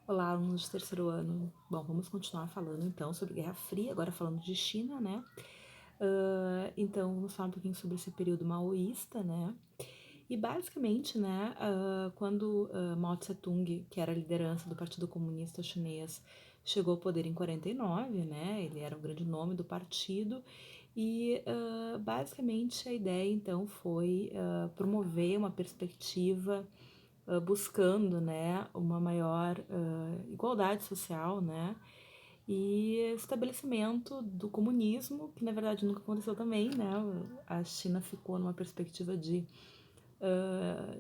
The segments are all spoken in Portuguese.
Olá, alunos de terceiro ano. Bom, vamos continuar falando então sobre Guerra Fria, agora falando de China, né? Então, vamos falar um pouquinho sobre esse período maoísta, né? E basicamente, né, quando Mao Tse-tung, que era a liderança do Partido Comunista Chinês, chegou ao poder em 49, né? Ele era o grande nome do partido e basicamente a ideia então foi promover uma perspectiva buscando, né, uma maior igualdade social, né, e estabelecimento do comunismo, que na verdade nunca aconteceu também, né, a China ficou numa perspectiva de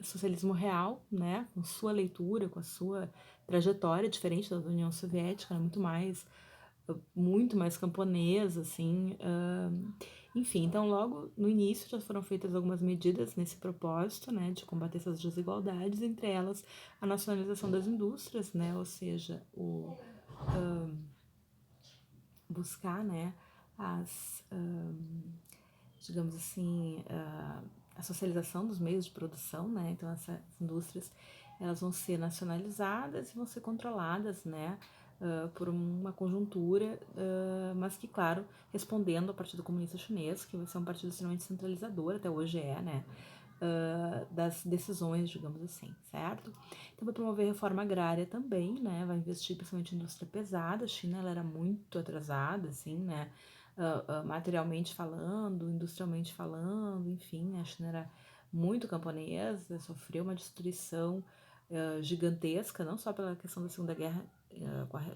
socialismo real, né, com sua leitura, com a sua trajetória diferente da União Soviética, né, muito mais camponesa, assim, enfim, então logo no início já foram feitas algumas medidas nesse propósito, né, de combater essas desigualdades, entre elas a nacionalização das indústrias, né, ou seja, buscar, né, as, digamos assim, a socialização dos meios de produção, né, então essas indústrias, elas vão ser nacionalizadas e vão ser controladas, né, por uma conjuntura, mas que, claro, respondendo ao Partido Comunista Chinês, que vai ser um partido extremamente centralizador, até hoje é, né, das decisões, digamos assim, certo? Então vai promover reforma agrária também, né, vai investir principalmente em indústria pesada, a China ela era muito atrasada, assim, né, materialmente falando, industrialmente falando, enfim, né, a China era muito camponesa, sofreu uma destruição gigantesca, não só pela questão da Segunda Guerra,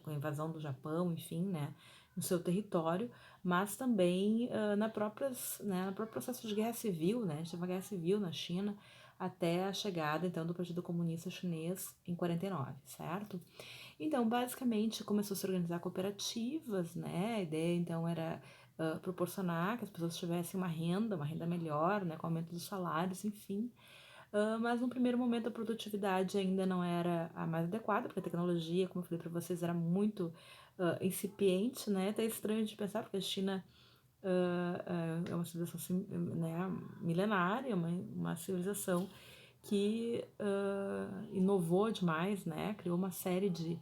com a invasão do Japão, enfim, né, no seu território, mas também né, no próprio processo de guerra civil, né, a gente teve uma guerra civil na China até a chegada, então, do Partido Comunista Chinês em 49, certo? Então, basicamente, começou a se organizar cooperativas, né, a ideia, então, era proporcionar que as pessoas tivessem uma renda melhor, né, com o aumento dos salários, enfim, mas no primeiro momento a produtividade ainda não era a mais adequada, porque a tecnologia, como eu falei para vocês, era muito incipiente, né? Até estranho de pensar, porque a China é uma civilização assim, né, milenária, uma civilização que inovou demais, né? Criou uma série de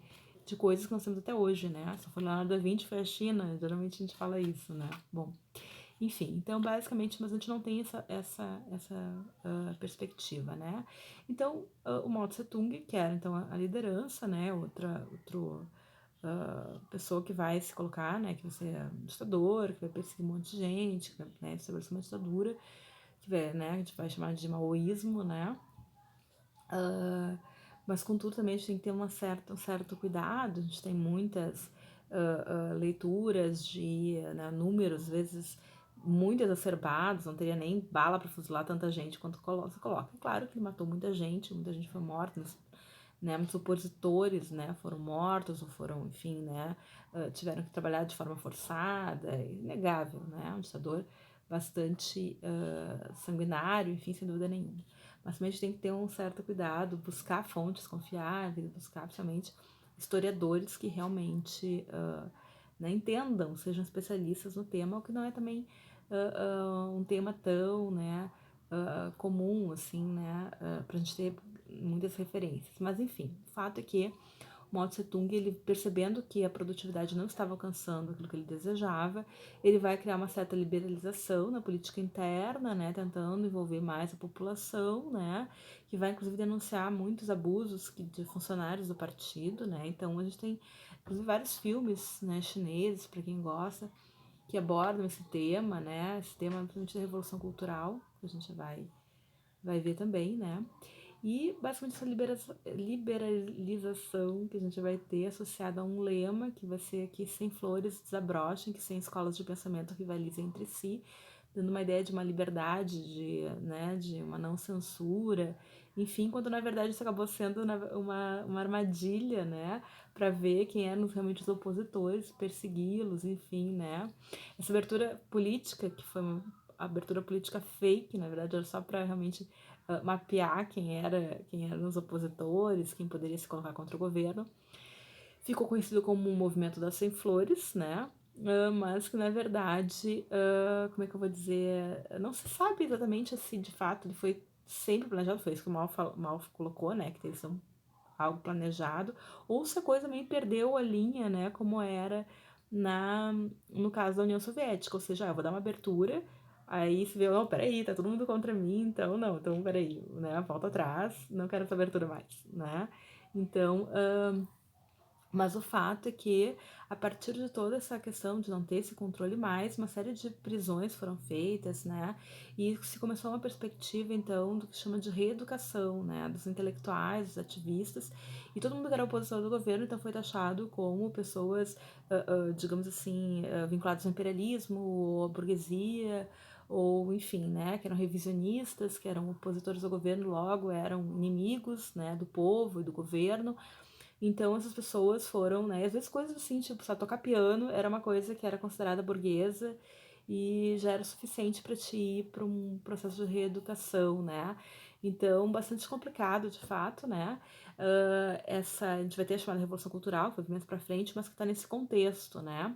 coisas que nós temos até hoje, né? Se for Leonardo da Vinci, foi a China, geralmente a gente fala isso, né? Bom, enfim, então basicamente, mas a gente não tem essa perspectiva, né? Então, o Mao Tse Tung, que era então a liderança, né? Outro pessoa que vai se colocar, né? Que vai ser um ditador, que vai perseguir um monte de gente, que vai, né, estabelecer uma ditadura, que vai, né? A gente vai chamar de maoísmo, né? Mas contudo também a gente tem que ter um certo cuidado, a gente tem muitas leituras de né, números, às vezes muito exacerbados, não teria nem bala para fuzilar tanta gente quanto você coloca. É claro que ele matou muita gente foi morta, né, muitos opositores, né, foram mortos ou foram, enfim, né, tiveram que trabalhar de forma forçada, é inegável, né, um ditador bastante sanguinário, enfim, sem dúvida nenhuma. Mas também a gente tem que ter um certo cuidado, buscar fontes confiáveis, buscar principalmente historiadores que realmente né, entendam, sejam especialistas no tema, o que não é também um tema tão né, comum, assim, né, pra gente ter muitas referências. Mas enfim, o fato é que o Mao Tse Tung, ele percebendo que a produtividade não estava alcançando aquilo que ele desejava, ele vai criar uma certa liberalização na política interna, né, tentando envolver mais a população, né, que vai inclusive denunciar muitos abusos de funcionários do partido, né. Então a gente tem inclusive vários filmes, né, chineses para quem gosta que abordam esse tema, né, esse tema principalmente da revolução cultural, que a gente vai ver também, né? E basicamente essa liberalização que a gente vai ter associada a um lema que vai ser aqui sem flores desabrochem, que sem escolas de pensamento rivalizem entre si, dando uma ideia de uma liberdade, né, de uma não censura, enfim, quando na verdade isso acabou sendo uma armadilha, né, para ver quem eram realmente os opositores, persegui-los, enfim, né. Essa abertura política, que foi uma abertura política fake, na verdade, era só para realmente mapear quem eram os opositores, quem poderia se colocar contra o governo. Ficou conhecido como um movimento das sem flores, né? Mas que na verdade, como é que eu vou dizer, não se sabe exatamente se de fato ele foi sempre planejado, foi isso que o Mal colocou, né? Que eles são algo planejado, ou se a coisa também perdeu a linha, né, como era no caso da União Soviética, ou seja, eu vou dar uma abertura, aí se vê, não, peraí, tá todo mundo contra mim, então não, então peraí, né, volta atrás, não quero essa abertura mais, né, então, mas o fato é que, a partir de toda essa questão de não ter esse controle mais, uma série de prisões foram feitas, né? E se começou uma perspectiva, então, do que chama de reeducação, né? Dos intelectuais, dos ativistas, e todo mundo que era oposição do governo, então, foi taxado como pessoas, digamos assim, vinculadas ao imperialismo, ou à burguesia, ou, enfim, né? Que eram revisionistas, que eram opositores ao governo, logo eram inimigos, né? Do povo e do governo. Então essas pessoas foram, né? Às vezes coisas assim, tipo, só tocar piano era uma coisa que era considerada burguesa e já era suficiente para te ir para um processo de reeducação, né? Então, bastante complicado, de fato, né? A gente vai ter a chamada Revolução Cultural, que foi mais para frente, mas que está nesse contexto, né?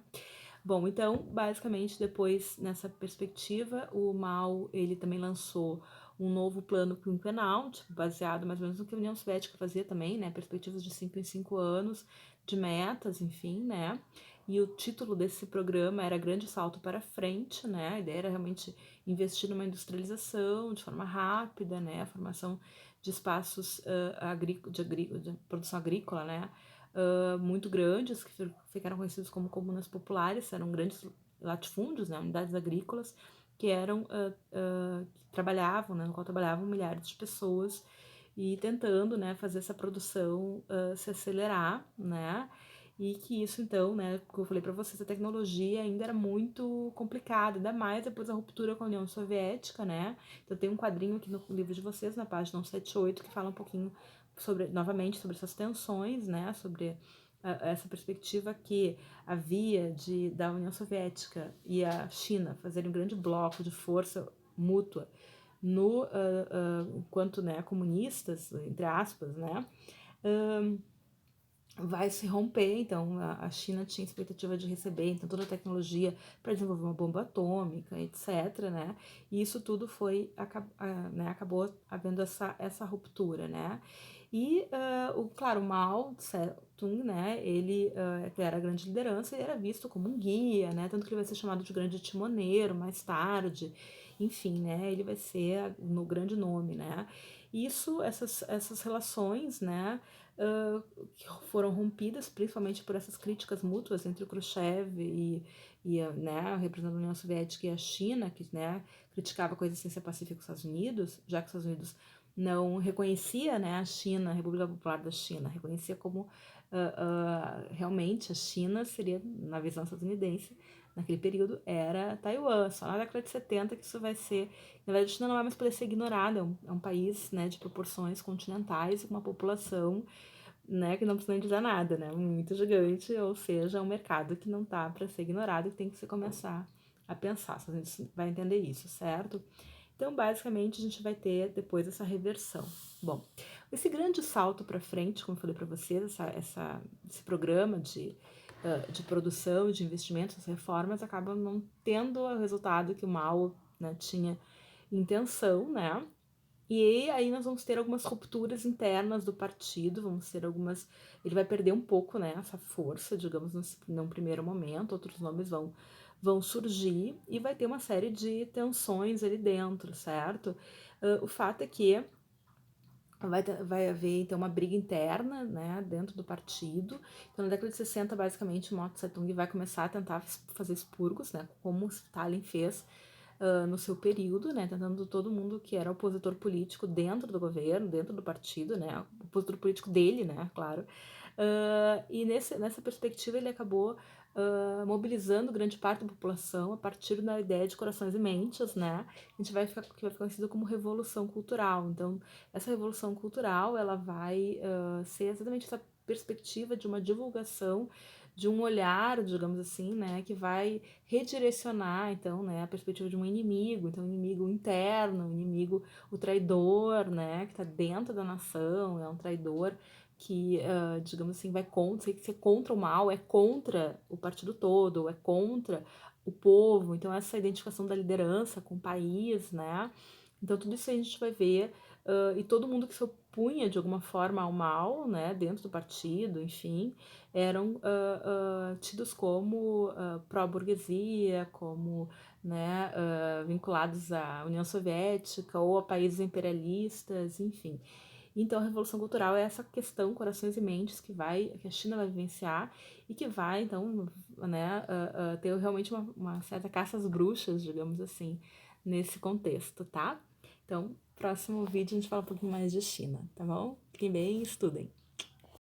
Bom, então, basicamente, depois, nessa perspectiva, o Mao, ele também lançou um novo plano quinquenal, tipo, baseado mais ou menos no que a União Soviética fazia também, né, perspectivas de 5 em 5 anos, de metas, enfim, né, e o título desse programa era Grande Salto para Frente, né, a ideia era realmente investir numa industrialização de forma rápida, né, a formação de espaços de produção agrícola, né, muito grandes, que ficaram conhecidos como comunas populares, eram grandes latifúndios, né, unidades agrícolas, que eram que trabalhavam, né, no qual trabalhavam milhares de pessoas e tentando, né, fazer essa produção se acelerar, né, e que isso então, né, como eu falei para vocês, a tecnologia ainda era muito complicada, ainda mais depois da ruptura com a União Soviética, né, então tem um quadrinho aqui no livro de vocês, na página 178, que fala um pouquinho sobre, novamente, sobre essas tensões, né, sobre essa perspectiva que havia da União Soviética e a China fazerem um grande bloco de força mútua enquanto, né, comunistas, entre aspas, né, vai se romper. Então a China tinha expectativa de receber então toda a tecnologia para desenvolver uma bomba atômica, etc, né, e isso tudo né, acabou havendo essa ruptura, né, e claro, o Mao Tse-tung, né, ele que era a grande liderança, ele era visto como um guia, né, tanto que ele vai ser chamado de grande timoneiro mais tarde, enfim, né, ele vai ser no grande nome, né, essas relações, né, que foram rompidas principalmente por essas críticas mútuas entre o Khrushchev né, a representante da União Soviética e a China, que, né, criticava a coexistência pacífica com os Estados Unidos, já que os Estados Unidos não reconhecia, né, a China, a República Popular da China, reconhecia como realmente a China seria, na visão estadunidense, naquele período, era Taiwan. Só na década de 70 que isso vai ser... Na verdade, a China não vai mais poder ser ignorada, é um país, né, de proporções continentais, com uma população, né, que não precisa nem dizer nada, né, muito gigante, ou seja, é um mercado que não tá para ser ignorado e tem que se começar a pensar. A gente vai entender isso, certo? Então, basicamente, a gente vai ter depois essa reversão. Bom, esse grande salto para frente, como eu falei para vocês, esse programa de produção, de investimentos, as reformas acabam não tendo o resultado que o Mao, né, tinha intenção, né? E aí nós vamos ter algumas rupturas internas do partido, vamos ter algumas... Ele vai perder um pouco, né, essa força, digamos, num primeiro momento, outros nomes vão surgir e vai ter uma série de tensões ali dentro, certo? O fato é que vai haver, então, uma briga interna, né, dentro do partido. Então, na década de 60, basicamente, o Mao Tse-tung vai começar a tentar fazer expurgos, né, como Stalin fez no seu período, né, tentando todo mundo que era opositor político dentro do governo, dentro do partido, né, opositor político dele, né, claro. E nessa perspectiva ele acabou mobilizando grande parte da população a partir da ideia de corações e mentes, né, que vai ficar conhecida como Revolução Cultural. Então, essa Revolução Cultural, ela vai ser exatamente essa perspectiva de uma divulgação, de um olhar, digamos assim, né, que vai redirecionar, então, né, a perspectiva de um inimigo, então, um inimigo interno, um inimigo, o traidor, né, que está dentro da nação, é um traidor que, digamos assim, vai contra, ser contra o mal, é contra o partido todo, é contra o povo, então essa identificação da liderança com o país, né, então tudo isso a gente vai ver e todo mundo que se opunha de alguma forma ao mal, né, dentro do partido, enfim, eram tidos como pró-burguesia, como, né, vinculados à União Soviética ou a países imperialistas, enfim. Então, a Revolução Cultural é essa questão, corações e mentes, que a China vai vivenciar e que vai, então, né, ter realmente uma certa caça às bruxas, digamos assim, nesse contexto, tá? Então, próximo vídeo a gente fala um pouquinho mais de China, tá bom? Fiquem bem e estudem.